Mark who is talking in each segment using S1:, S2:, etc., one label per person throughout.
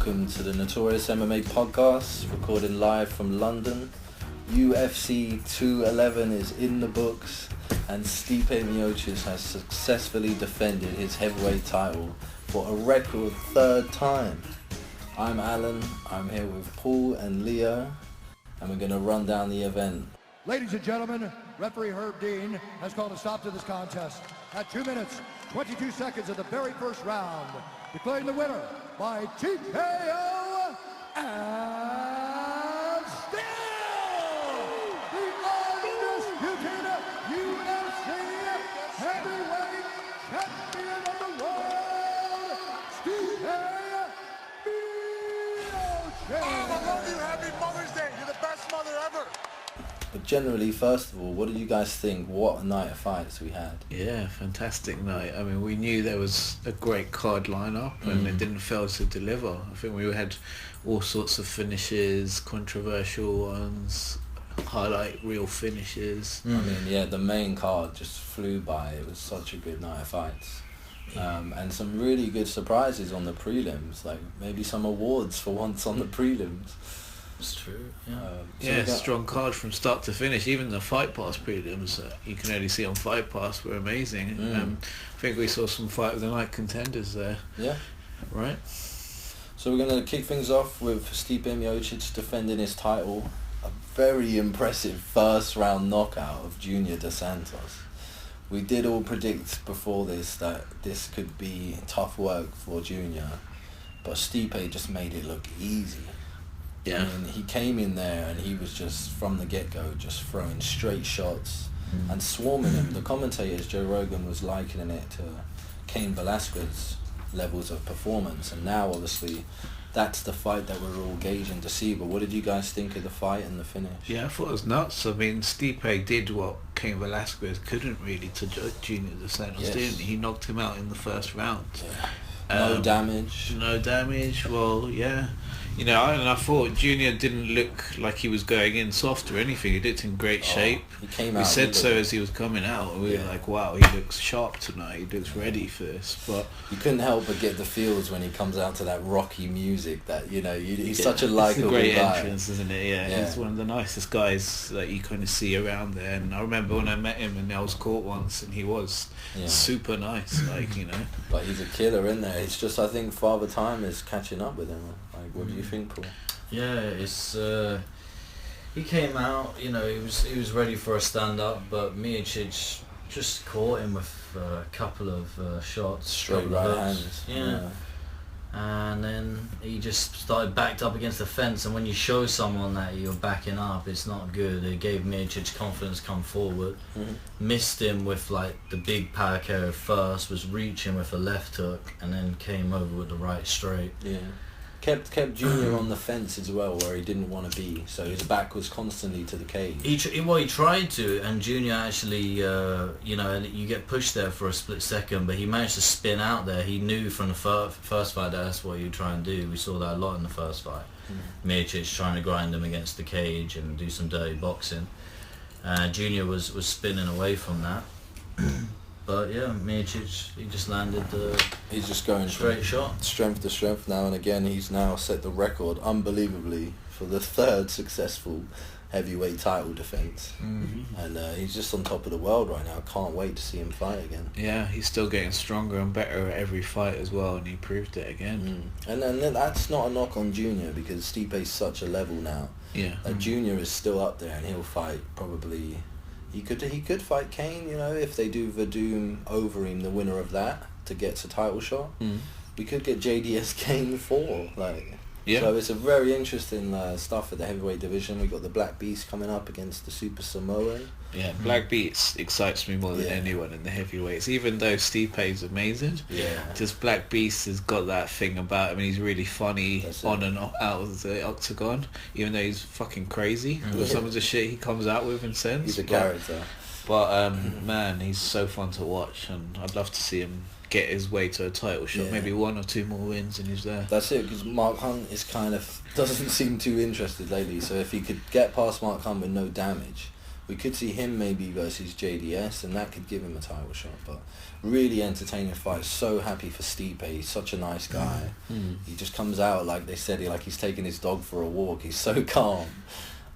S1: welcome to the Notorious MMA podcast, recording live from London. UFC 211 is in the books, and Stipe Miocic has successfully defended his heavyweight title for a record third time. I'm Alan, I'm here with Paul and Leo, and we're going to run down the event.
S2: Ladies and gentlemen, referee Herb Dean has called a stop to this contest at 2 minutes, 22 seconds of the very first round, declaring the winner by TKO and still the undisputed UFC heavyweight champion of the world, Stipe Miocic.
S3: I love you. Happy Mother's Day. You're the best mother ever.
S1: But generally, first of all, what did you guys think? What a night of fights we had.
S4: Yeah, fantastic night. I mean, we knew there was a great card lineup and it didn't fail to deliver. I think we had all sorts of finishes, controversial ones, highlight real finishes.
S1: I mean, yeah, the main card just flew by. It was such a good night of fights. And some really good surprises on the prelims, like maybe some awards for once on the prelims.
S4: It's true.
S1: So
S4: strong card from start to finish. Even the Fight Pass prelims you can only see on Fight Pass were amazing. I think we saw some fight of the night contenders there.
S1: Yeah.
S4: Right.
S1: So we're going to kick things off with Stipe Miocic defending his title. A very impressive first round knockout of Junior Dos Santos. We did all predict before this that this could be tough work for Junior, but Stipe just made it look easy.
S4: Yeah.
S1: I mean, he came in there and he was just, from the get-go, just throwing straight shots and swarming him. The commentators, Joe Rogan, was likening it to Cain Velasquez levels of performance, and now obviously that's the fight that we're all gauging to see. But what did you guys think of the fight and the finish?
S4: Yeah, I thought it was nuts. I mean, Stipe did what Cain Velasquez couldn't really to Junior Dos Santos, didn't he? He knocked him out in the first round.
S1: Yeah. No damage.
S4: No damage. Well, yeah. You know, I thought Junior didn't look like he was going in soft or anything. He looked in great shape.
S1: He came out.
S4: We said so as he was coming out. We were like, wow, he looks sharp tonight. He looks ready for this. But
S1: you couldn't help but get the feels when he comes out to that rocky music. That he's such a likable guy.
S4: It's a great entrance, isn't it? Yeah, he's
S1: Yeah.
S4: one of the nicest guys that you kind of see around there. And I remember when I met him in Nels Court once, and he was super nice,
S1: But he's a killer in there. It's just, I think Father Time is catching up with him. Like, what do you think, Paul?
S5: Yeah, it's he came out, he was ready for a stand up, but Miocic just caught him with a couple of shots,
S1: Straight right hands.
S5: Yeah. And then he just started backed up against the fence, and when you show someone that you're backing up, it's not good. It gave Miocic confidence come forward. Missed him with like the big power carry first, was reaching with a left hook, and then came over with the right straight.
S1: Yeah. Kept Junior on the fence as well, where he didn't want to be, so his back was constantly to the cage.
S5: He tried to, and Junior actually, and you get pushed there for a split second, but he managed to spin out there. He knew from the first fight that that's what you try and do. We saw that a lot in the first fight. Miocic trying to grind him against the cage and do some dirty boxing. Junior was spinning away from that. But yeah, Miocic, he just landed
S1: He's just going
S5: straight shot.
S1: Strength to strength now, and again he's now set the record, unbelievably, for the third successful heavyweight title defense. And he's just on top of the world right now. Can't wait to see him fight again.
S4: Yeah, he's still getting stronger and better at every fight as well, and he proved it again.
S1: And then that's not a knock on Junior, because Stipe's such a level now.
S4: Yeah.
S1: Junior is still up there, and he'll fight probably. He could fight Cain, if they do Verdum over him, the winner of that, to get a title shot. We could get JDS Cain 4, So it's a very interesting stuff at the heavyweight division. We got the Black Beast coming up against the Super Samoan.
S4: Yeah, Black Beast excites me more than anyone in the heavyweights. Even though Stipe's amazing, just Black Beast has got that thing about him, and he's really funny on and out of the octagon. Even though he's fucking crazy with some of the shit he comes out with and sends.
S1: He's a character.
S4: But man, he's so fun to watch, and I'd love to see him get his way to a title shot. Maybe 1 or 2 more wins and he's there.
S1: That's it, because Mark Hunt is doesn't seem too interested lately. So if he could get past Mark Hunt with no damage, We could see him maybe versus JDS, and that could give him a title shot. But really entertaining fight. So happy for Stipe. He's such a nice guy. He just comes out like they said, he's taking his dog for a walk. He's so calm,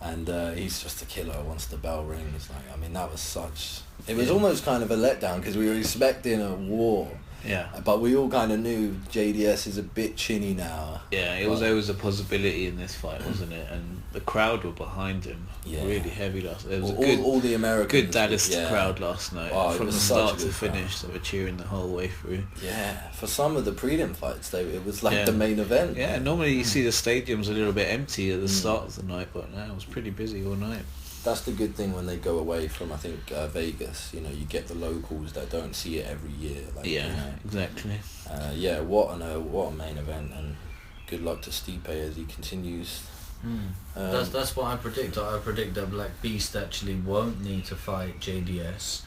S1: and he's just a killer. Once the bell rings, that was such. It was almost kind of a letdown because we were expecting a war.
S4: Yeah.
S1: But we all kind of knew JDS is a bit chinny now.
S4: Yeah, it was always a possibility in this fight, wasn't it? And the crowd were behind him, really heavy last. There was
S1: all the Americans,
S4: good Dallas crowd last night, from the start to finish. They were cheering the whole way through.
S1: Yeah, for some of the prelim fights, it was like the main event.
S4: Yeah, normally you see the stadiums a little bit empty at the start of the night, but now it was pretty busy all night.
S1: That's the good thing when they go away from, I think, Vegas. You get the locals that don't see it every year.
S4: Exactly.
S1: What a main event, and good luck to Stipe as he continues.
S5: That's what I predict. I predict that Black Beast actually won't need to fight JDS.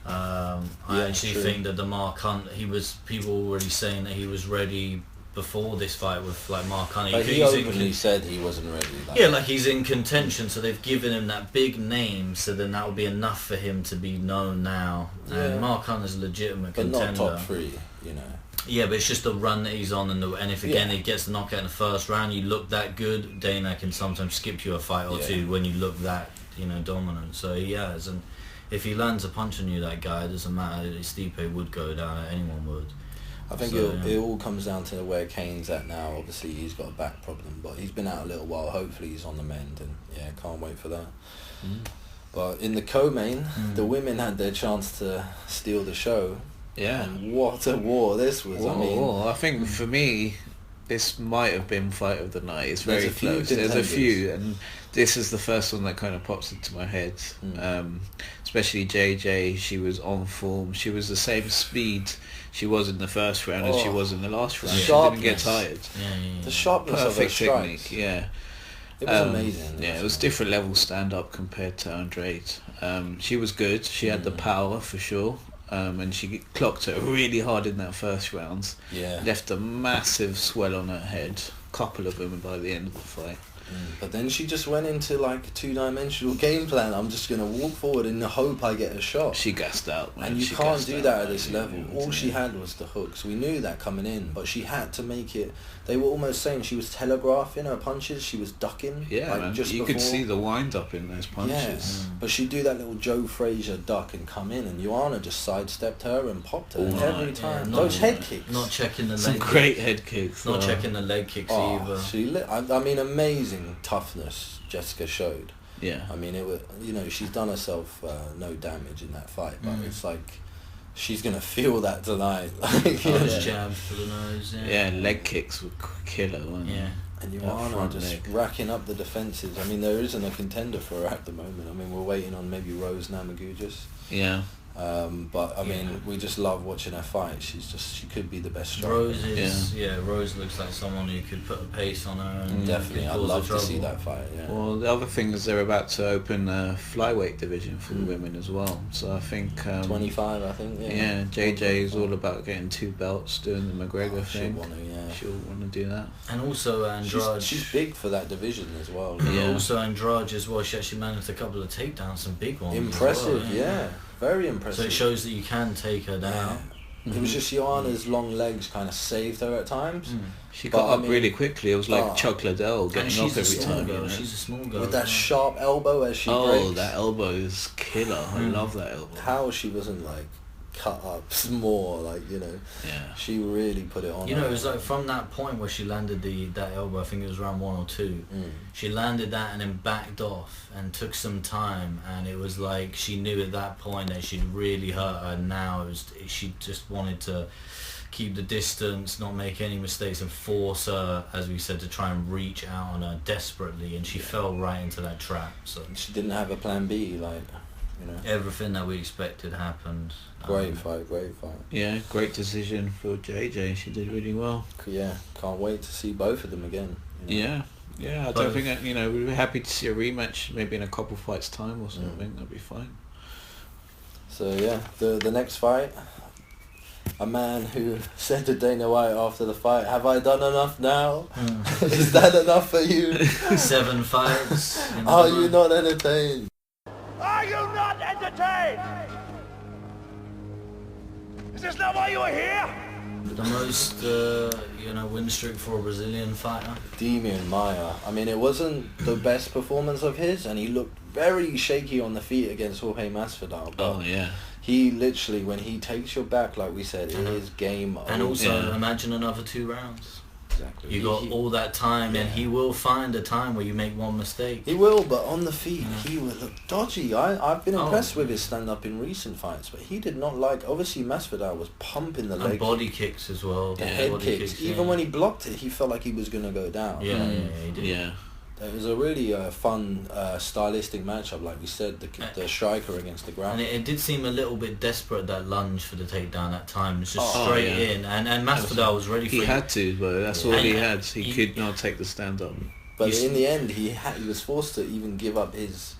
S5: I actually think that the Mark Hunt, people already saying that he was ready before this fight with Mark Hunt.
S1: He openly said he wasn't ready.
S5: He's in contention, so they've given him that big name, so then that will be enough for him to be known now. And Mark Hunt is a legitimate contender.
S1: But not top 3,
S5: Yeah, but it's just the run that he's on, and if again he gets the knockout in the first round, you look that good, Dana can sometimes skip you a fight or two when you look that dominant. So he has, and if he lands a punch on you, that guy, it doesn't matter. Stipe would go down, anyone would.
S1: I think it all comes down to where Kane's at now. Obviously, he's got a back problem, but he's been out a little while. Hopefully, he's on the mend, and can't wait for that. But in the co-main, the women had their chance to steal the show.
S4: Yeah.
S1: And what a war this was.
S4: I think for me, this might have been fight of the night. It's very close. There's a few, and this is the first one that kind of pops into my head. Especially JJ, she was on form. She was the same speed she was in the first round as she was in the last round. She didn't get tired.
S1: The sharpness of her strikes.
S4: Technique,
S1: It was amazing.
S4: It was different level stand-up compared to Andrade. She was good. She had the power for sure. And she clocked her really hard in that first round. Left a massive swell on her head. Couple of them by the end of the fight.
S1: But then she just went into a 2-dimensional game plan. I'm just going to walk forward and hope I get a shot.
S4: She gassed out, man.
S1: And you can't do that at this level. All she had was the hooks. We knew that coming in, but she had to make it. They were almost saying she was telegraphing her punches. She was ducking.
S4: Yeah, man. You could see the wind-up in those punches.
S1: But she'd do that little Joe Frazier duck and come in, and Joanna just sidestepped her and popped her every time. Those head kicks.
S5: Not checking the leg.
S4: Some great head kicks.
S5: Not checking the leg kicks either.
S1: Amazing toughness Jessica showed.
S4: Yeah.
S1: It was, she's done herself no damage in that fight, but it's she's gonna feel that tonight.
S5: Jabs to the nose.
S4: Yeah, leg kicks were killer, weren't they?
S5: Yeah.
S1: And Joanna just racking up the defences. There isn't a contender for her at the moment. We're waiting on maybe Rose Namajunas.
S4: Yeah.
S1: We just love watching her fight. She could be the best striker.
S5: Rose looks like someone who could put a pace on her. And
S1: definitely, I'd love to see that fight. Yeah.
S4: Well, the other thing is they're about to open a flyweight division for the women as well. So I think
S1: 25. I think.
S4: Yeah. JJ is all about getting 2 belts, doing the McGregor thing. She'll want to do that.
S5: And also Andrade.
S1: She's big for that division as well.
S5: Yeah. Also Andrade as well. She actually managed a couple of takedowns, some big ones.
S1: Impressive.
S5: As well,
S1: Very impressive.
S5: So it shows that you can take her down.
S1: Yeah. It was just Joanna's long legs kind of saved her at times.
S4: She got up really quickly. It was like Chuck Liddell getting up every time.
S5: She's a small girl.
S1: With that sharp elbow as she breaks.
S4: Oh, that elbow is killer. I love that elbow.
S1: How she wasn't cut up more, she really put it on.
S5: It was from that point where she landed that elbow, I think it was round 1 or 2, she landed that and then backed off and took some time, and it was like she knew at that point that she'd really hurt her. Now she just wanted to keep the distance, not make any mistakes, and force her, as we said, to try and reach out on her desperately, and she fell right into that trap. So
S1: she didn't have a plan B,
S5: everything that we expected happened.
S1: Great fight.
S4: Yeah, great decision for JJ. She did really well.
S1: Yeah, can't wait to see both of them again.
S4: Yeah, I don't think that, we'd be happy to see a rematch maybe in a couple fights time or something. That'd be fine.
S1: So the next fight, a man who said to Dana White after the fight, "Have I done enough now? Is that enough for you?
S5: 7 fights.
S1: Are you not entertained?"
S3: Is this not why you were here?
S5: The most, win streak for a Brazilian fighter.
S1: Damian Maia. I mean, it wasn't the best performance of his, and he looked very shaky on the feet against Jorge Masvidal. But he literally, when he takes your back, like we said, it is game over.
S5: And also, imagine another 2 rounds.
S1: Exactly.
S5: You got all that time, and he will find a time where you make one mistake.
S1: He will, but on the feet, he will look dodgy. I've been impressed with his stand-up in recent fights, but he did not like... Obviously, Masvidal was pumping the leg.
S5: And body kicks as well.
S1: The head kicks. Even when he blocked it, he felt like he was going to go down.
S5: Yeah, he did.
S4: Yeah.
S1: It was a really fun, stylistic matchup, like we said, the striker against the ground.
S5: And it did seem a little bit desperate, that lunge for the takedown at times. It's just straight in. And Masvidal was ready for it.
S4: He had to, but that's all he had. He could not take the stand-up.
S1: But in the end, he was forced to even give up his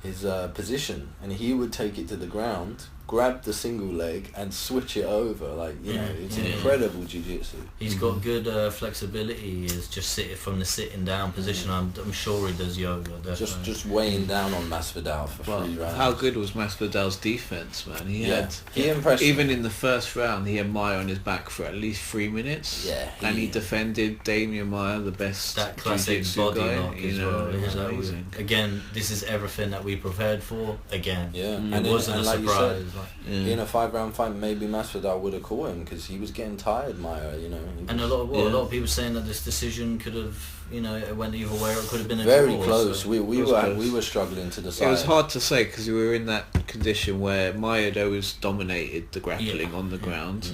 S1: position, and he would take it to the ground, grab the single leg and switch it over. Like, you know, it's incredible jiu-jitsu.
S5: He's got good flexibility. He is just sitting down position. I'm sure he does yoga. Definitely.
S1: Just weighing down on Masvidal for 3 rounds.
S4: How good was Masvidal's defense, man?
S1: He impressed
S4: even
S1: me.
S4: in the first round, he had Maia on his back for at least 3 minutes.
S1: Yeah,
S4: and he defended Damian Maia, the best
S5: that classic
S4: jiu-jitsu
S5: body
S4: guy.
S5: knock as well.
S4: It was amazing.
S5: Again, this is everything that we prepared for. Again,
S1: and
S5: it wasn't a
S1: like
S5: surprise.
S1: In a 5-round fight, maybe Masvidal would have caught him because he was getting tired, Maia. You know,
S5: and a lot of people saying that this decision could have, it went either way, or it could have been a
S1: very
S5: draw,
S1: close.
S5: So.
S1: We were struggling to decide.
S4: It was hard to say because we were in that condition where Maia had always dominated the grappling on the ground,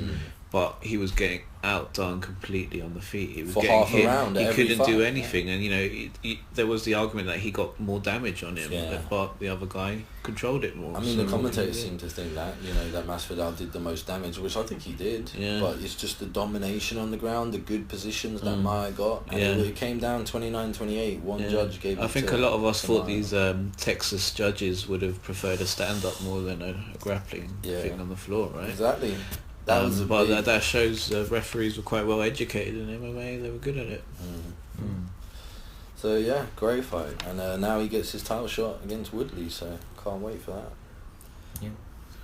S4: but he was getting outdone completely on the feet. He was
S1: for
S4: getting
S1: half
S4: hit.
S1: a round.
S4: He couldn't
S1: fight,
S4: do anything, and there was the argument that he got more damage on him, but the other guy controlled it more.
S1: I mean, the commentators seem to think that that Masvidal did the most damage, which I think he did. Yeah. But it's just the domination on the ground, the good positions that Maia got, and it came down 29-28. One judge gave it.
S4: I think a lot of us thought these Texas judges would have preferred a stand-up more than a grappling thing on the floor, right?
S1: Exactly.
S4: That shows referees were quite well educated in MMA. They were good at it.
S1: So yeah, great fight, and now he gets his title shot against Woodley. So can't wait for that. Yeah.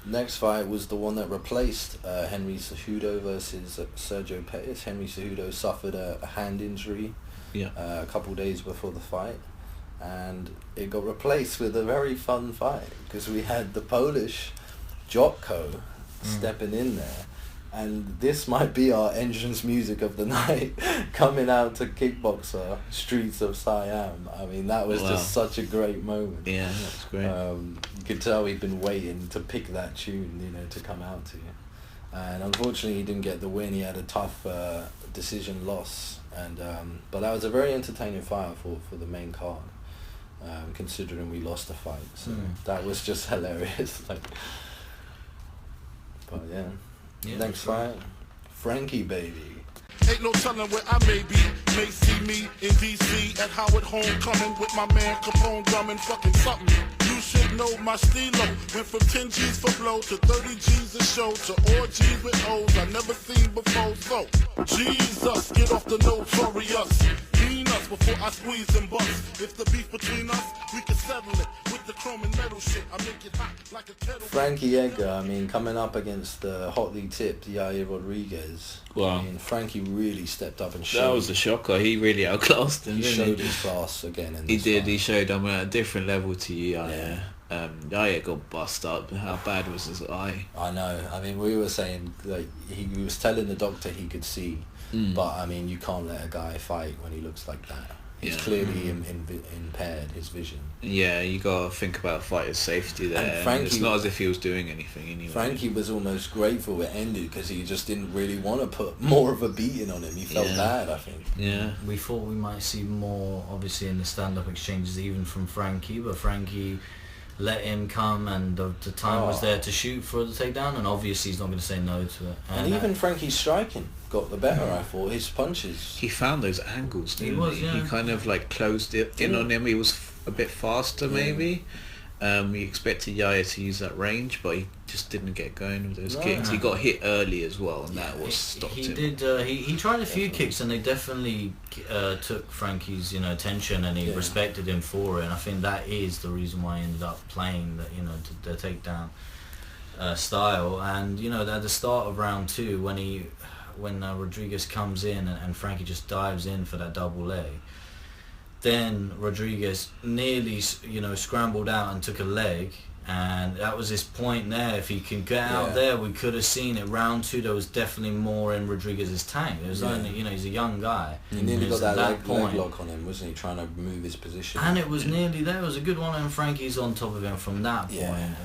S1: Next fight was the one that replaced Henry Cejudo versus Sergio Pettis. Henry Cejudo suffered a hand injury a couple days before the fight, and it got replaced with a very fun fight because we had the Polish Jotko stepping in there, and this might be our entrance music of the night, coming out to Kickboxer Streets of Siam. I mean, that was just such a great moment.
S4: Yeah, that's great.
S1: You could tell he'd been waiting to pick that tune, to come out to. And unfortunately, he didn't get the win. He had a tough decision loss, and but that was a very entertaining fight for the main card, considering we lost the fight. So that was just hilarious. But next fight, Frankie baby.
S3: Ain't no telling where I may be. May see me in DC at Howard Homecoming with my man Capone drumming fucking something. You should know my stilo. Went from 10 G's for blow to 30 G's a show to orgies with O's I never seen before. So, Jesus, get off the Notorious. Mean us before I squeeze and bust. If the beef between us, we can settle it with the chrome and metal shit. I make it hot like a kettle.
S1: Frankie Edgar, I mean, coming up against the hotly tipped Yair Rodriguez.
S4: Wow.
S1: I mean, Frankie really stepped up and showed.
S4: That was a shocker. He really outclassed him.
S1: He showed his class again.
S4: He did. He showed him at a different level to Yair. Yair got bust up. How bad was his eye?
S1: I know. I mean, we were saying he was telling the doctor he could see, but I mean, you can't let a guy fight when he looks like that. He's clearly impaired his vision. Yeah,
S4: you gotta think about fighter's safety there. And Frankie, it's not as if he was doing anything anyway.
S1: Frankie was almost grateful it ended because he just didn't really want to put more of a beating on him. He felt bad, I think.
S4: Yeah.
S5: We thought we might see more, obviously, in the stand-up exchanges, even from Frankie, but Frankie let him come, and the time was there to shoot for the takedown, and obviously he's not going to say no to it.
S1: And even Frankie's striking got the better, I thought. His punches.
S4: He found those angles, didn't he? He kind of closed it in on him. He was a bit faster, maybe. We expected Yaya to use that range, but he just didn't get going with those kicks. He got hit early as well, and that was stopped him.
S5: He tried a few kicks, and they definitely took Frankie's attention, and he respected him for it. And I think that is the reason why he ended up playing that the takedown style. And at the start of round 2, when Rodriguez comes in and Frankie just dives in for that double leg. Then Rodriguez nearly, scrambled out and took a leg, and that was his point there. If he can get out there, we could have seen it. Round 2, there was definitely more in Rodriguez's tank. It was only, he's a young guy.
S1: He nearly got that leg lock on him, wasn't he? Trying to move his position.
S5: And it was nearly there. It was a good one, and Frankie's on top of him from that point.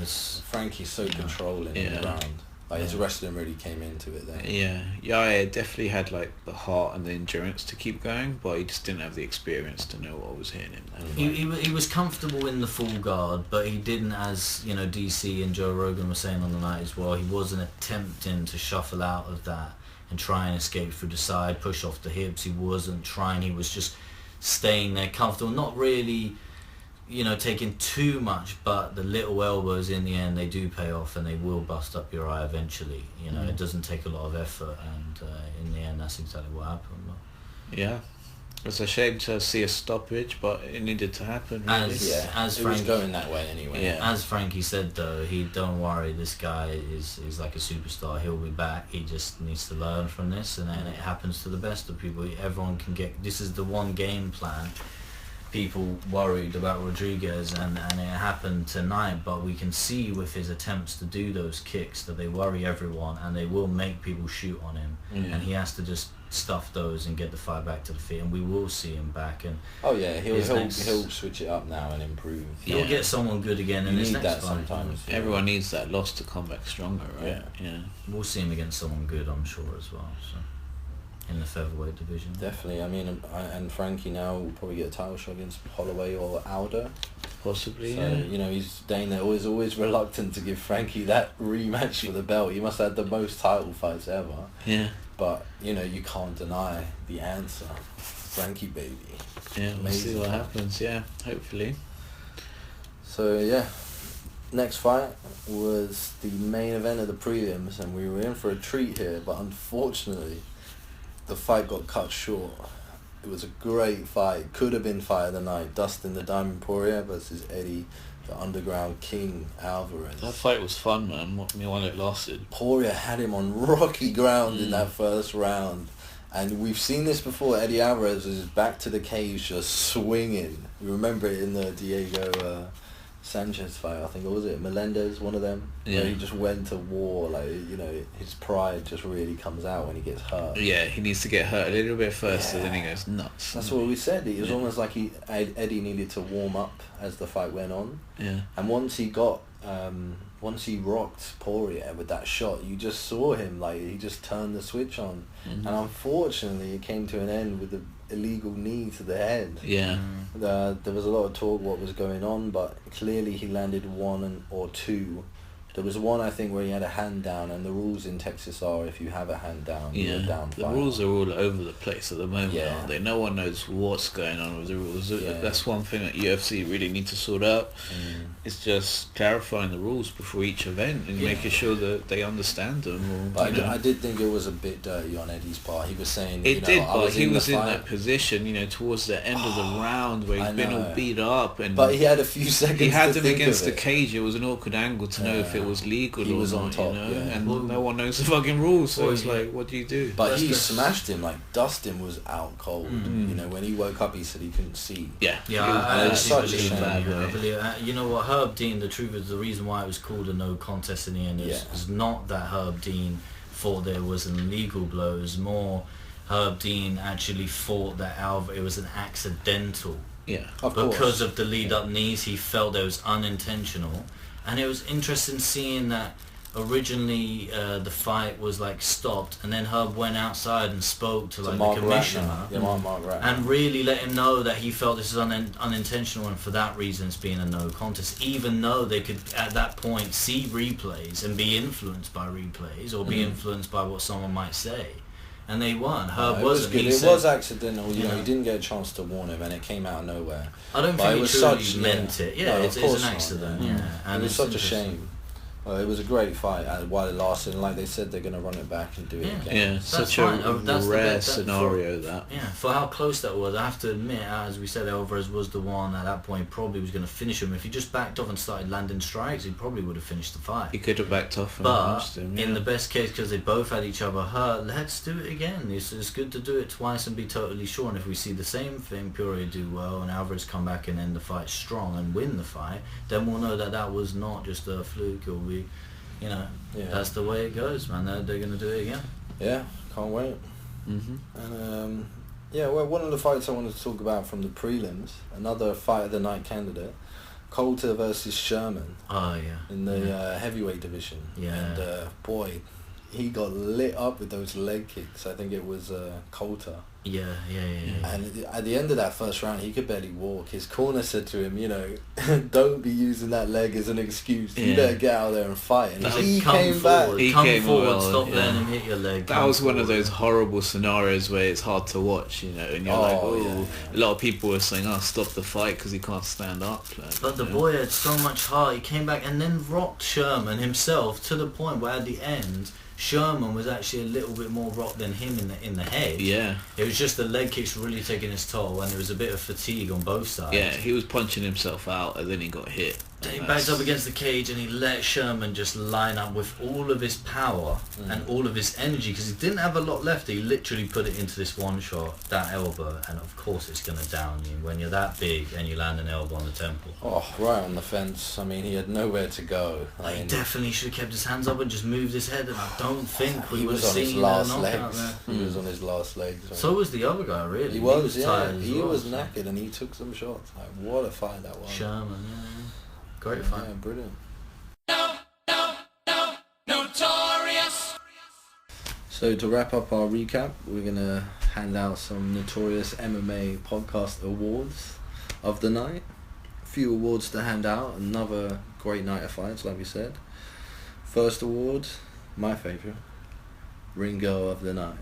S1: Frankie's so controlling in the round. Like his wrestling really came into it then.
S4: Yeah, definitely had like the heart and the endurance to keep going, but he just didn't have the experience to know what was hitting him.
S5: He was comfortable in the full guard, but he didn't, as DC and Joe Rogan were saying on the night as well, he wasn't attempting to shuffle out of that and try and escape through the side, push off the hips. He wasn't trying, he was just staying there comfortable, not really taking too much, but the little elbows in the end, they do pay off, and they will bust up your eye eventually. It doesn't take a lot of effort, and in the end, that's exactly what happened.
S4: Yeah, it's a shame to see a stoppage, but it needed to happen. Really.
S5: As
S1: it was going that way anyway.
S5: As Frankie said though, don't worry, this guy is like a superstar. He'll be back. He just needs to learn from this, and then it happens to the best of people. Everyone can get. This is the one game plan. People worried about Rodriguez, and it happened tonight, but we can see with his attempts to do those kicks that they worry everyone, and they will make people shoot on him, and he has to just stuff those and get the fight back to the feet, and we will see him back. And
S1: he'll switch it up now and improve.
S5: He'll get someone good again in his next fight.
S1: Sometimes.
S4: Everyone needs that loss to come back stronger, right? Yeah.
S5: We'll see him against someone good, I'm sure, as well. So. In the featherweight division.
S1: Definitely. I mean, and Frankie now will probably get a title shot against Holloway or Aldo.
S4: Possibly,
S1: so, he's Dana always reluctant to give Frankie that rematch for the belt. He must have had the most title fights ever.
S4: Yeah.
S1: But, you can't deny the answer. Frankie, baby.
S4: Yeah, we'll see what happens, hopefully.
S1: So, next fight was the main event of the prelims, and we were in for a treat here, but unfortunately the fight got cut short. It was a great fight. Could have been fight of the night. Dustin the Diamond Poirier versus Eddie the Underground King Alvarez.
S4: That fight was fun, man. While it lasted.
S1: Poirier had him on rocky ground in that first round. And we've seen this before. Eddie Alvarez was back to the cage just swinging. We remember it in the Diego Sanchez fight, I think, or was it Melendez, one of them? Where he just went to war, his pride just really comes out when he gets hurt.
S4: Yeah, he needs to get hurt a little bit first, and then he goes nuts.
S1: That's what we said. It was almost like Eddie needed to warm up as the fight went on.
S4: Yeah.
S1: And once he rocked Poirier with that shot, you just saw him, he just turned the switch on. And unfortunately, it came to an end with the illegal knee to the head.
S4: Yeah.
S1: There was a lot of talk what was going on, but clearly he landed one or two. There was one, I think, where he had a hand down, and the rules in Texas are if you have a hand down, you're down.
S4: The rules are all over the place at the moment, aren't they? No one knows what's going on with the rules. That's one thing that UFC really need to sort out. It's just clarifying the rules before each event and making sure that they understand them.
S1: I did think it was a bit dirty on Eddie's part. He was saying,
S4: but he was in that position, towards the end of the round where he's been all beat up, but
S1: he had a few seconds.
S4: He had him against the cage. It was an awkward angle to know if it was legal
S1: he
S4: or
S1: was
S4: not,
S1: on top,
S4: and no one knows the fucking rules, so it's like, what do you do?
S1: But he smashed him. Dustin was out cold. When he woke up, he said he couldn't see.
S5: I believe that. You know what, Herb Dean, the truth is, the reason why it was called a no contest in the end is not that Herb Dean thought there was an illegal blow. It was more Herb Dean actually thought that it was an accidental. Because of the lead up knees, he felt it was unintentional. And it was interesting seeing that originally the fight was stopped, and then Herb went outside and spoke to the commissioner and really let him know that he felt this is unintentional, and for that reason it's being a no contest, even though they could at that point see replays and be influenced by replays or be influenced by what someone might say. And they weren't. Herb
S1: it
S5: wasn't.
S1: Was good.
S5: He
S1: was accidental. You know,
S5: Yeah.
S1: he didn't get a chance to warn him, and it came out of nowhere.
S5: I don't
S1: But
S5: think
S1: it
S5: he
S1: was
S5: truly
S1: such-
S5: meant it. Yeah,
S1: No,
S5: it's
S1: of course
S5: an
S1: not,
S5: accident.
S1: yeah.
S5: Yeah,
S1: It
S5: and
S1: was
S5: it's
S1: such a
S5: interesting.
S1: shame. Well, it was a great fight while it lasted, and like they said, they're going to run it back and do it
S5: Yeah.
S1: again.
S4: Yeah,
S5: That's
S4: such
S5: fine.
S4: a
S5: That's the
S4: rare
S5: best-
S4: scenario that.
S5: Yeah, for how close that was, I have to admit, as we said, Alvarez was the one at that point probably was going to finish him. If he just backed off and started landing strikes, he probably would have finished the fight.
S4: He could have backed off and
S5: But
S4: punched him.
S5: in the best case, because they both had each other hurt, let's do it again. It's good to do it twice and be totally sure. And if we see the same thing, Poirier do well, and Alvarez come back and end the fight strong and win the fight, then we'll know that that was not just a fluke. Or we, you know, that's the way it goes, man. They're going to do it again.
S1: Yeah, can't wait.
S4: Mm-hmm.
S1: And well, one of the fights I wanted to talk about from the prelims, another fight of the night candidate, Coulter versus Sherman
S5: Oh yeah.
S1: in the heavyweight division.
S5: Yeah.
S1: And boy, he got lit up with those leg kicks. I think it was Coulter.
S5: Yeah.
S1: And at the end of that first round, he could barely walk. His corner said to him, you know, don't be using that leg as an excuse. You
S4: Yeah.
S1: better get out there and fight. And
S5: He
S1: he
S5: come
S1: came
S5: forward.
S1: back.
S4: He
S5: Come
S4: came
S5: forward.
S4: well,
S5: Stop
S4: yeah.
S5: letting him hit your leg.
S4: That
S5: come
S4: was one of
S5: forward.
S4: those horrible scenarios where it's hard to watch, you know, and you're like, oh,
S1: yeah.
S4: a lot of people were saying, oh, stop the fight because he can't stand up. Like,
S5: But the
S4: you know.
S5: boy had so much heart. He came back and then rocked Sherman himself to the point where at the end, Sherman was actually a little bit more rocked than him in the head.
S4: Yeah,
S5: It was just the leg kicks really taking his toll, and there was a bit of fatigue on both sides.
S4: yeah, he was punching himself out and then he got hit.
S5: Then he
S4: And
S5: backed
S4: that's-
S5: up against the cage and he let Sherman just line up with all of his power and all of his energy, because he didn't have a lot left. He literally put it into this one shot, that elbow, and of course it's going to down you when you're that big and you land an elbow on the temple.
S1: Oh, right on the fence. I mean, he had nowhere to go. I
S5: He
S1: mean,
S5: definitely should have kept his hands up and just moved his head, and I don't think we
S1: he
S5: would
S1: was
S5: have
S1: on his
S5: seen a
S1: last
S5: knockout
S1: legs.
S5: there.
S1: He was on his last legs.
S5: So was the other guy, really.
S1: He was, yeah.
S5: tired as
S1: He
S5: well,
S1: was
S5: so.
S1: knackered and he took some shots. Like, what a fight that was.
S5: Sherman, yeah. Great fight.
S1: Yeah, brilliant.
S6: Notorious.
S1: So to wrap up our recap, we're going to hand out some Notorious MMA podcast awards of the night. A few awards to hand out. Another great night of fights, like we said. First award, my favourite, Ringo of the night.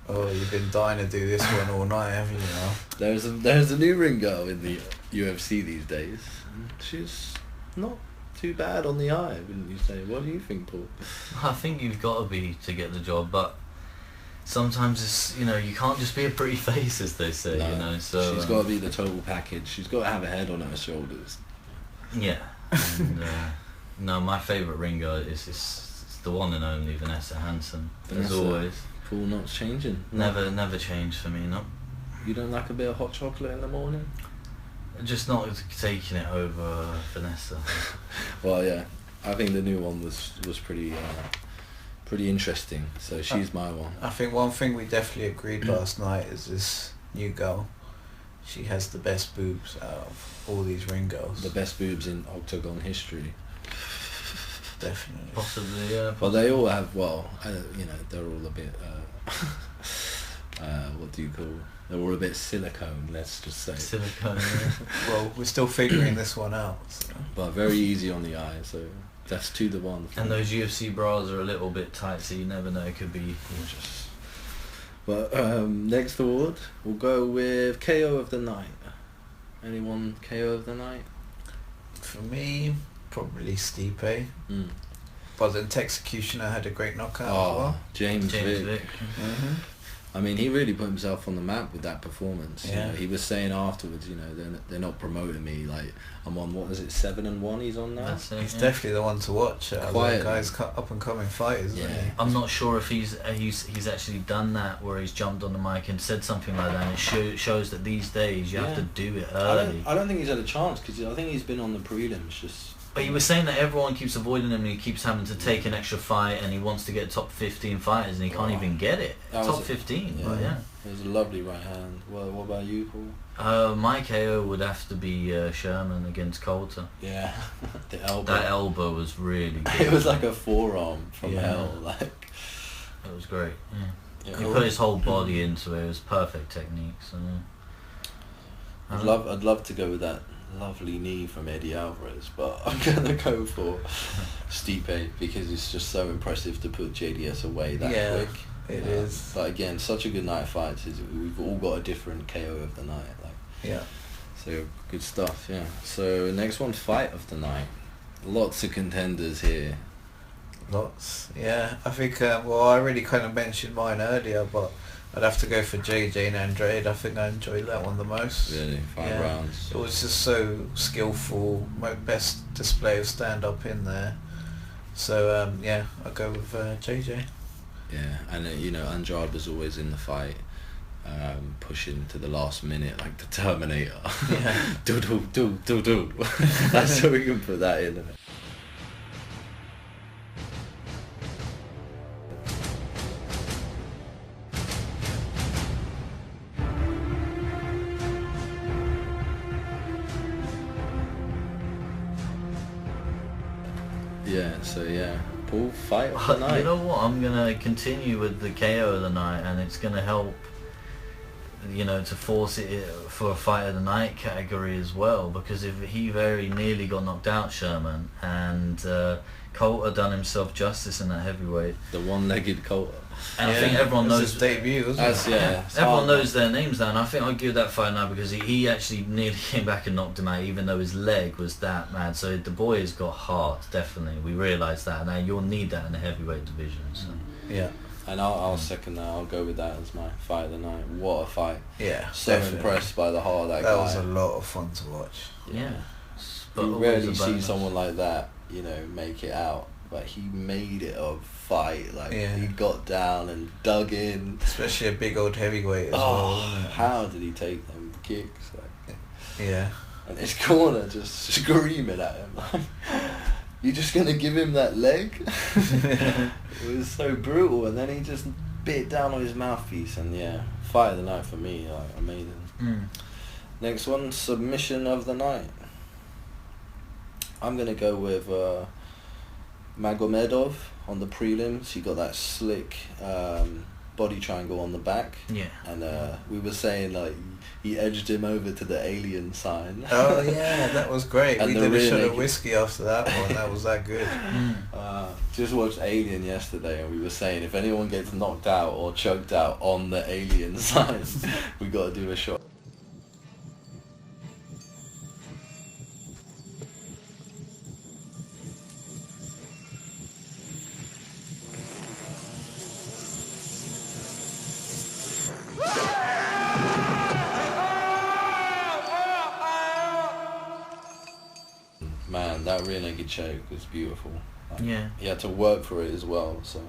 S4: Oh, you've been dying to do this one all night, haven't you now?
S1: There's a new Ringo in the UFC these days. She's not too bad on the eye, wouldn't you say? What do you think, Paul?
S5: I think you've got to be to get the job, but sometimes it's, you know, you can't just be a pretty face, as they say, you know. So
S1: she's got to be the total package. She's got to have a head on her shoulders.
S5: yeah. And, no, my favourite Ringo is it's the one and only Vanessa Hansen, as
S1: Vanessa.
S5: always.
S1: Paul not changing.
S5: Never changed for me, no.
S1: You don't like a bit of hot chocolate in the morning?
S5: Just not taking it over Vanessa.
S1: Well, yeah. I think the new one was pretty interesting. So she's my one.
S7: I think one thing we definitely agreed last night is this new girl. She has the best boobs out of all these ring girls.
S1: The best boobs in Octagon history.
S7: Definitely.
S5: Possibly, yeah.
S1: Well, they all have. Well, you know, they're all a bit. What do you call? They're all a bit silicone. Let's just say.
S5: Silicone, yeah.
S7: Well, we're still figuring this one out. So.
S1: But very easy on the eye. So that's 2-1.
S5: And those UFC bras are a little bit tight, so you never know. It could be
S1: Gorgeous. But next award, we'll go with KO of the night. Anyone KO of the night?
S7: For me, probably Stipe.
S1: Mm.
S7: But then Executioner had a great knockout as
S1: Oh,
S7: well.
S1: James Vick.
S5: Vick.
S7: Mm-hmm.
S1: I mean, he really put himself on the map with that performance.
S7: Yeah.
S1: You know, he was saying afterwards, you know, they're not promoting me. Like, I'm on, what is it, 7-1 he's on now?
S5: That's it,
S7: He's
S5: yeah.
S7: definitely the one to watch.
S1: Quietly.
S7: Guys, up and coming fighters.
S1: Yeah.
S7: Isn't he?
S5: I'm not sure if he's actually done that where he's jumped on the mic and said something like that. And it shows that these days you have to do it early.
S1: I don't think he's had a chance because I think he's been on the prelims just.
S5: But he was saying that everyone keeps avoiding him and he keeps having to take an extra fight and he wants to get top 15 fighters and he can't even get it.
S1: That
S5: Top
S1: was
S5: 15,
S1: yeah.
S5: but yeah.
S1: It was a lovely right hand. Well, what about you, Paul?
S5: My KO would have to be Sherman against Coulter.
S1: Yeah, the elbow.
S5: That elbow was really good.
S1: It was like a forearm from
S5: Yeah.
S1: hell. Like,
S5: It was great. Yeah.
S1: yeah.
S5: He put his whole body into it. It was perfect technique. So yeah.
S1: I'd love to go with that lovely knee from Eddie Alvarez, but I'm gonna go for Stipe because it's just so impressive to put JDS away that quick.
S7: It is.
S1: But again, such a good night of fights. We've all got a different KO of the night. Like,
S7: Yeah.
S1: so good stuff. Yeah. So next one, fight of the night. Lots of contenders here.
S7: Lots. Yeah. I think. Well, I already kind of mentioned mine earlier, but I'd have to go for JJ and Andrade. I think I enjoyed that one the most.
S1: Really, 5 rounds.
S7: It was just so skillful. My best display of stand up in there. So yeah, I'll go with JJ.
S1: Yeah, and you know, Andrade was always in the fight, pushing to the last minute like the Terminator.
S7: Yeah.
S1: do. That's so we can put that in. Yeah, so yeah. Paul, fight of the night.
S5: You know what? I'm gonna continue with the KO of the night, and it's gonna help. You know, to force it for a fight of the night category as well, because if he very nearly got knocked out, Sherman, and Coulter done himself justice in that heavyweight.
S1: The one-legged Coulter.
S5: And I think everyone knows
S7: his debut, wasn't it?
S5: Everyone knows their names now, and I think I'll give that fight now because he actually nearly came back and knocked him out, even though his leg was that mad. So the boy has got heart, definitely. We realise that. Now you'll need that in the heavyweight division. So.
S7: Yeah.
S1: And I'll second that. I'll go with that as my fight of the night. What a fight!
S7: Yeah.
S1: So
S7: definitely.
S1: impressed by the heart of that guy.
S7: That was a lot of fun to watch.
S5: Yeah. But
S1: You
S5: always
S1: rarely
S5: a
S1: see
S5: bonus.
S1: someone like that, you know, make it out. But he made it a fight. Like he got down and dug in.
S7: Especially a big old heavyweight as well, wasn't it?
S1: How did he take them kicks? Like,
S7: yeah.
S1: And his corner just screaming at him. Like, you just gonna give him that leg? It was so brutal, and then he just bit down on his mouthpiece, and yeah, fight of the night for me, like amazing. Next one, submission of the night. I'm gonna go with Magomedov on the prelims. He got that slick body triangle on the back.
S5: Yeah.
S1: And we were saying like he edged him over to the alien sign.
S7: Oh yeah, that was great.
S1: And
S7: We
S1: the
S7: did a
S1: rear
S7: shot of
S1: naked-
S7: whiskey after that one. That was that good.
S1: Just watched Alien yesterday, and we were saying if anyone gets knocked out or choked out on the alien sign, we got to do a shot. Man, that rear naked choke was beautiful. Like,
S5: Yeah.
S1: he had to work for it as well. So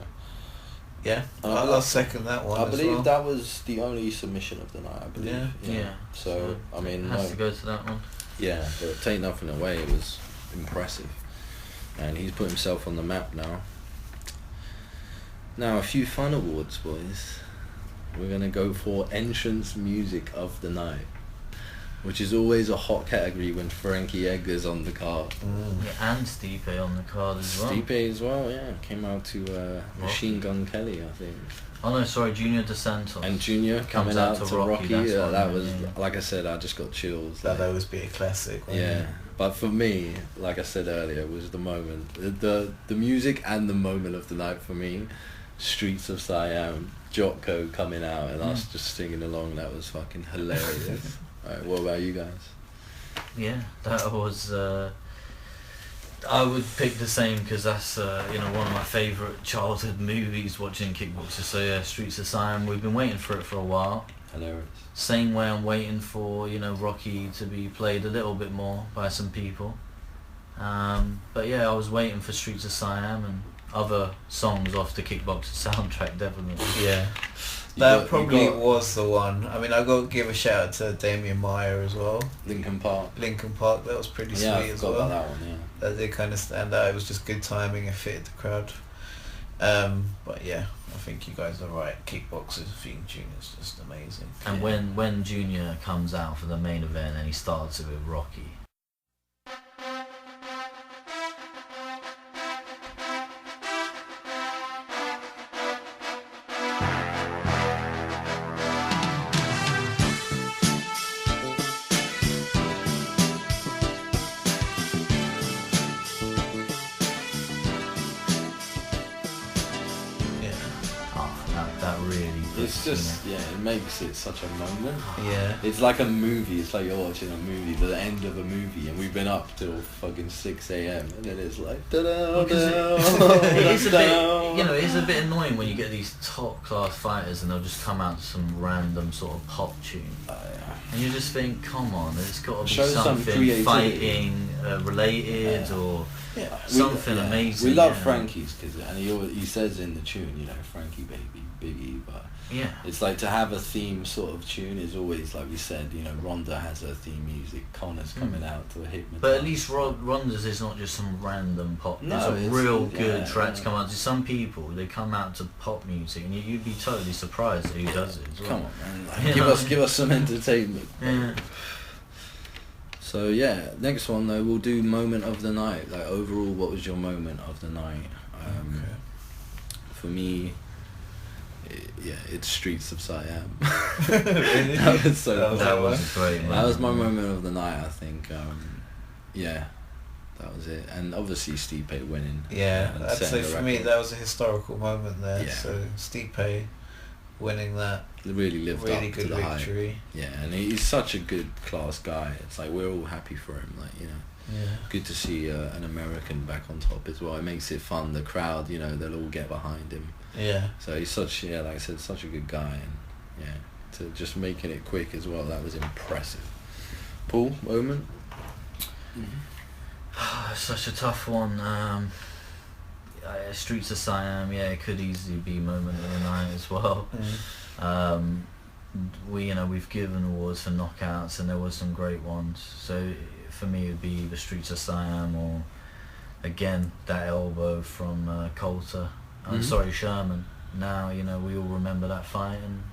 S7: Yeah, I'll second that one.
S1: I
S7: as
S1: believe
S7: well.
S1: that was the only submission of the night. I believe.
S5: Yeah.
S1: So I mean,
S5: it has to go to that one.
S1: yeah, but take nothing away. It was impressive, and he's put himself on the map now. Now a few fun awards, boys. We're gonna go for entrance music of the night, which is always a hot category when Frankie Edgar's on the card.
S5: Yeah, and Stipe on the card as well.
S1: Stipe as well, yeah. Came out to Machine Gun Kelly, I think.
S5: Oh no, sorry, Junior DeSantos.
S1: And Junior coming out to Rocky.
S5: that's
S1: Yeah,
S5: what I
S1: that
S5: meant,
S1: was,
S5: yeah.
S1: like I said, I just got chills.
S7: That'd
S1: like-
S7: always be a classic. wouldn't
S1: Yeah,
S7: it?
S1: but for me, like I said earlier, was the moment, the music and the moment of the night for me. Streets of Siam, Jotko coming out and us just singing along. That was fucking hilarious. Alright, what about you guys?
S5: Yeah, that was. I would pick the same because that's one of my favourite childhood movies. Watching kickboxers, so yeah, Streets of Siam. We've been waiting for it for a while.
S1: Hilarious.
S5: Same way I'm waiting for Rocky to be played a little bit more by some people. But yeah, I was waiting for Streets of Siam and other songs off the Kickboxer soundtrack, definitely.
S7: Yeah. That probably was the one. I mean, I got to give a shout out to Damien Meyer as well.
S1: Linkin Park.
S7: Linkin Park, that was pretty
S1: Yeah,
S7: sweet
S1: I
S7: as
S1: forgot
S7: well.
S1: about that one. Yeah.
S7: That did kind of stand out. It was just good timing and fitted the crowd. But yeah, I think you guys are right. Kickboxers theme tune is just amazing.
S5: And when Junior comes out for the main event and he starts it with Rocky. that really.
S1: It's just it makes it such a moment.
S7: Yeah.
S1: It's like a movie. It's like you're watching a movie, the end of a movie, and we've been up till fucking 6 a.m. and then it's like
S5: it's a bit, you know, it's a bit annoying when you get these top class fighters and they'll just come out to some random sort of pop tune, and you just think, come on, there's got to be
S1: Show some
S5: something
S1: creativity.
S5: fighting related or something amazing.
S1: We love Frankie's and he says in the tune, you know, Frankie baby, Biggie, but it's like to have a theme sort of tune is always, like we said, you know, Rhonda has her theme music, Connor's coming out to a hypnotize.
S5: But at least Rhonda's is not just some random pop.
S1: No,
S5: it's a real good track to come out to. Some people, they come out to pop music and you'd be totally surprised at who does it as well.
S1: Come on, man, like, give us some entertainment.
S5: Yeah.
S1: So next one though, we'll do moment of the night. Like overall, what was your moment of the night? For me, it's Streets of Siam.
S7: Really?
S1: That was so.
S5: That was great.
S1: That was my moment of the night. I think. That was it. And obviously Stipe winning.
S7: Yeah, I'd say
S1: the
S7: for me
S1: record.
S7: that was a historical moment there.
S1: Yeah.
S7: So Stipe winning that,
S1: It really lived
S7: really
S1: up
S7: good
S1: to the
S7: victory.
S1: hype. Yeah, and he's such a good class guy. It's like we're all happy for him. Like, you know.
S7: Yeah.
S1: Good to see an American back on top as well. It makes it fun. The crowd, you know, they'll all get behind him.
S7: Yeah.
S1: So he's such, like I said, such a good guy, and to just making it quick as well, that was impressive. Paul, moment?
S5: Such a tough one. Streets of Siam, it could easily be moment of the night as well. We've given awards for knockouts, and there were some great ones. So for me, it'd be the Streets of Siam, or again that elbow from Coulter. I'm sorry, Sherman. Now we all remember that fight, and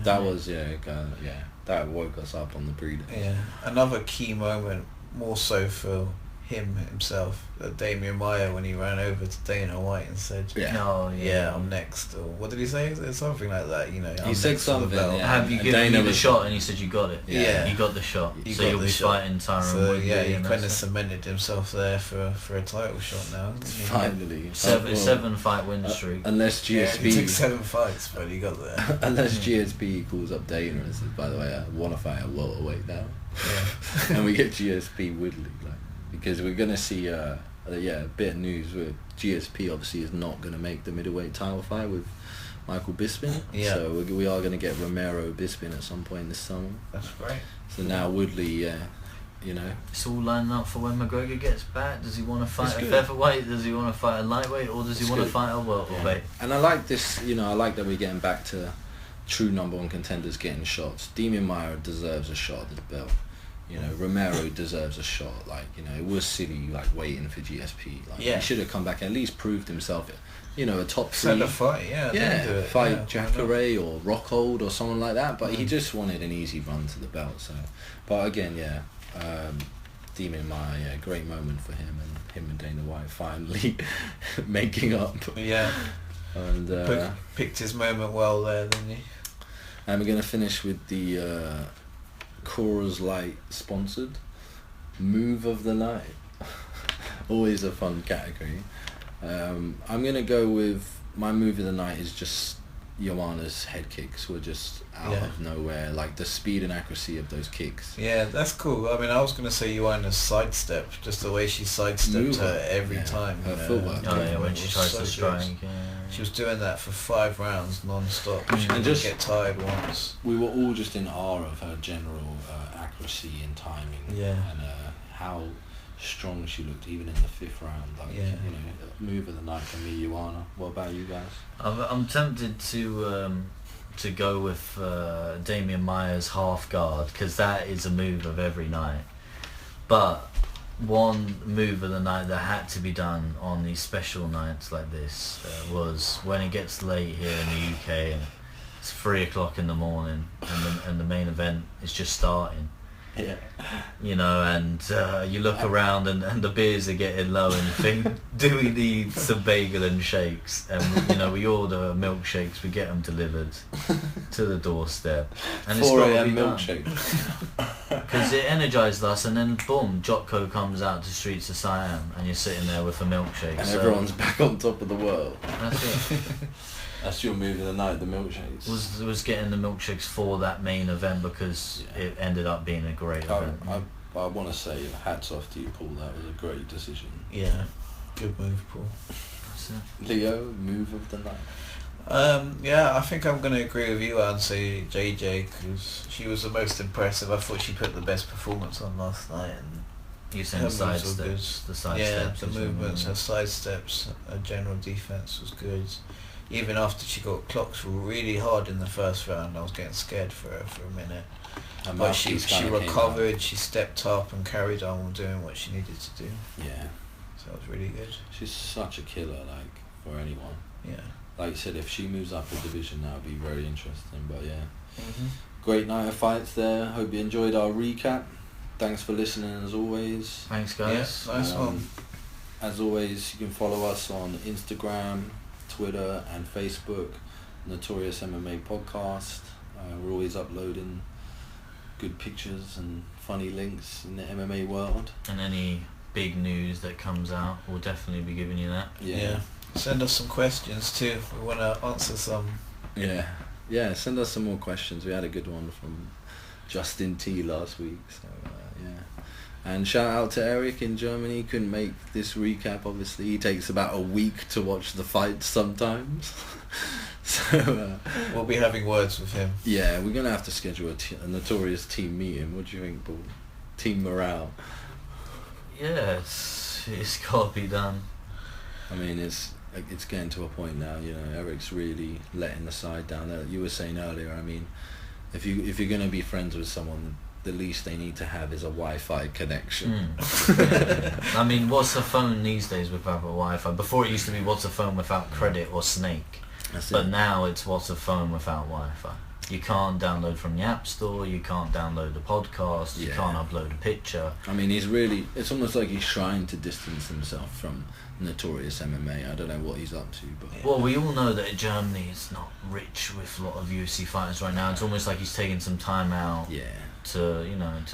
S1: that was that woke us up on the breeder.
S7: Yeah, another key moment, more so for him himself, Damian Maia, when he ran over to Dana White and said, I'm next, or what did he say? Something like that,
S1: He said something,
S5: have you given me the shot? And he said, you got it.
S7: He
S5: got the shot.
S7: So
S5: you'll be fighting Tyron Woodley.
S7: He kind of cemented himself there for a title shot now.
S1: Finally.
S5: Seven fight win streak.
S1: Unless GSP...
S7: he took 7 fights, but he got there.
S1: Unless GSP calls up Dana and says, by the way, I want to fight at welterweight now.
S7: Yeah.
S1: And we get GSP Woodley, because we're going to see a bit of news where GSP obviously is not going to make the middleweight title fight with Michael Bisping.
S7: Yeah.
S1: So we are going to get Romero Bisping at some point this summer.
S7: That's great.
S1: So now Woodley,
S5: it's all lining up for when McGregor gets back. Does he want to fight a featherweight? Does he want to fight a lightweight? Or does he want to fight a welterweight?
S1: And I like this, I like that we're getting back to true number one contenders getting shots. Damian Maia deserves a shot at the belt. Romero deserves a shot. It was silly, waiting for GSP. He should have come back and at least proved himself. A top 3.
S7: Set a fight,
S1: Fight Jacare or Rockhold or someone like that. But he just wanted an easy run to the belt. So, but again, Damian Maia, great moment for him and Dana White finally making up.
S7: Yeah.
S1: And
S7: picked his moment well there, didn't he?
S1: And we're gonna finish with the Coors Light sponsored move of the night. Always a fun category. I'm gonna go with my move of the night is just Joanna's head kicks were just out of nowhere, the speed and accuracy of those kicks.
S7: Yeah, that's cool. I mean, I was going to say Joanna's sidestep, just the way she sidestepped her every time.
S1: Her footwork.
S5: When she tries to strike.
S7: She was doing that for 5 rounds non-stop. She didn't
S1: just
S7: get tired once.
S1: We were all just in awe of her general accuracy and timing. And how strong she looked even in the 5th round. Move of the night for me, Joanna. What about you guys?
S5: I'm tempted to go with Damian Maia's half guard, because that is a move of every night. But one move of the night that had to be done on these special nights like this was when it gets late here in the UK and it's 3 o'clock in the morning and the main event is just starting. And you look around and the beers are getting low and you think, do we need some bagel and shakes? And we order milkshakes, we get them delivered to the doorstep, and it's
S1: 4
S5: got to
S1: a.m.
S5: be done.
S1: milkshake.
S5: Because it energised us, and then boom, Jotko comes out to Streets of Siam and you're sitting there with a milkshake.
S1: And everyone's back on top of the world.
S5: That's it.
S1: That's your move of the night, the milkshakes.
S5: Was getting the milkshakes for that main event because it ended up being a great event.
S1: I want to say hats off to you, Paul. That was a great decision.
S7: Yeah, good move, Paul.
S5: That's it.
S1: Leo, move of the night.
S7: Yeah, I think I'm going to agree with you and say JJ, because she was the most impressive. I thought she put the best performance on last night, and
S5: You saying the side steps? The side steps.
S7: Yeah, the movements, her side steps, her general defense was good. Even after she got clocked really hard in the first round, I was getting scared for her for a minute. But she recovered, she stepped up and carried on doing what she needed to do.
S1: Yeah.
S7: So it was really good.
S1: She's such a killer, like, for anyone.
S7: Yeah.
S1: Like you said, if she moves up a division, that would be very interesting. But yeah,
S5: Great
S1: night of fights there. Hope you enjoyed our recap. Thanks for listening as always.
S5: Thanks, guys.
S7: Yeah, nice one.
S1: As always, you can follow us on Instagram, Twitter and Facebook, Notorious MMA Podcast. We're always uploading good pictures and funny links in the MMA world.
S5: And any big news that comes out, we'll definitely be giving you that.
S7: Yeah. Send us some questions too. We want to answer some.
S1: Yeah, send us some more questions. We had a good one from Justin T last week. So yeah. And shout out to Eric in Germany. Couldn't make this recap, obviously. He takes about a week to watch the fights sometimes. So
S7: we'll be having words with him.
S1: Yeah, we're going to have to schedule a Notorious team meeting. What do you think, Paul? Team morale.
S5: Yes, it's got to be done.
S1: I mean, it's getting to a point now, you know, Eric's really letting the side down. You were saying earlier, I mean, if you're going to be friends with someone, the least they need to have is a Wi-Fi connection.
S5: I mean, what's a phone these days without a Wi-Fi? Before it used to be what's a phone without credit or Snake. But now it's what's a phone without Wi-Fi. You can't download from the App Store, you can't download a podcast, you can't upload a picture.
S1: I mean, it's almost like he's trying to distance himself from Notorious MMA. I don't know what he's up to, but
S5: well, we all know that Germany is not rich with a lot of UFC fighters right now. It's almost like he's taking some time out to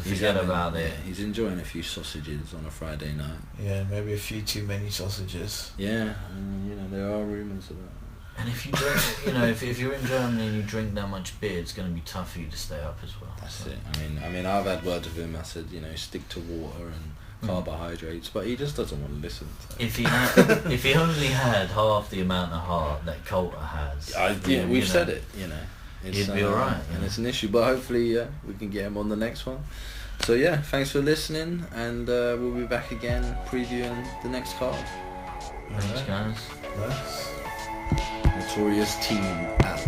S5: forget about it.
S1: He's enjoying a few sausages on a Friday night.
S7: Yeah, maybe a few too many sausages.
S1: Yeah, and, you know, there are rumours about that.
S5: And if you drink, you know, if you're in Germany and you drink that much beer, it's going to be tough for you to stay up as well.
S1: That's it. I mean, I've had words with him. I said, you know, stick to water and carbohydrates, but he just doesn't want to listen. So.
S5: If he only had half the amount of heart that Coulter has,
S1: we've said it. You know,
S5: he'd be alright.
S1: And it's an issue, but hopefully, we can get him on the next one. So yeah, thanks for listening, and we'll be back again previewing the next card.
S5: Thanks, guys.
S7: Nice.
S1: Notorious team out.